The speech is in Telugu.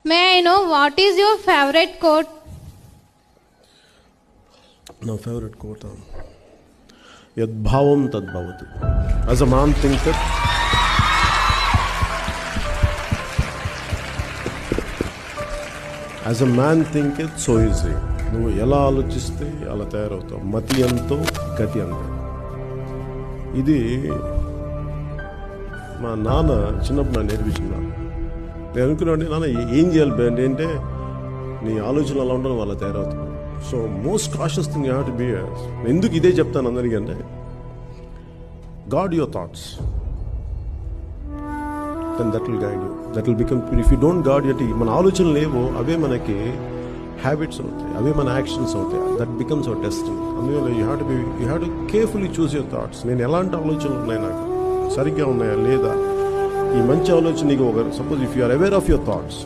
May I know what is your favorite quote? నా ఫేవరెట్ కోట్ యద్భావం తద్భవతి. As a man thinker as a man thinker so easy. నువ్వు ఎలా ఆలోచిస్తే అలా తయారవుతావు. మతి ఎంతో గతి అంతో. ఇది మా నాన్న చిన్నప్పుడు నాకు నేర్పించిన. నేను అనుకున్నాను, నాన్న ఏం చేయాలి బేండి అంటే, నీ ఆలోచనలు అలా ఉండడం వాళ్ళ తయారవుతావు. So most cautious thing you have to be. ఎందుకు ఇదే చెప్తాను అందరికీ అంటే, guard your thoughts, then that will guide you, that will become. If you don't guard it, మన ఆలోచనలు లేవో అవే మనకి హ్యాబిట్స్ అవుతాయి, అవే మన యాక్షన్స్ అవుతాయి. That becomes our destiny. అందువల్ల you have to carefully choose your thoughts. నేను ఎలాంటి ఆలోచనలు ఉన్నాయి, నాకు సరిగ్గా ఉన్నాయా లేదా, ఈ మంచి ఆలోచన నీకు ఒక suppose if you are aware of your thoughts,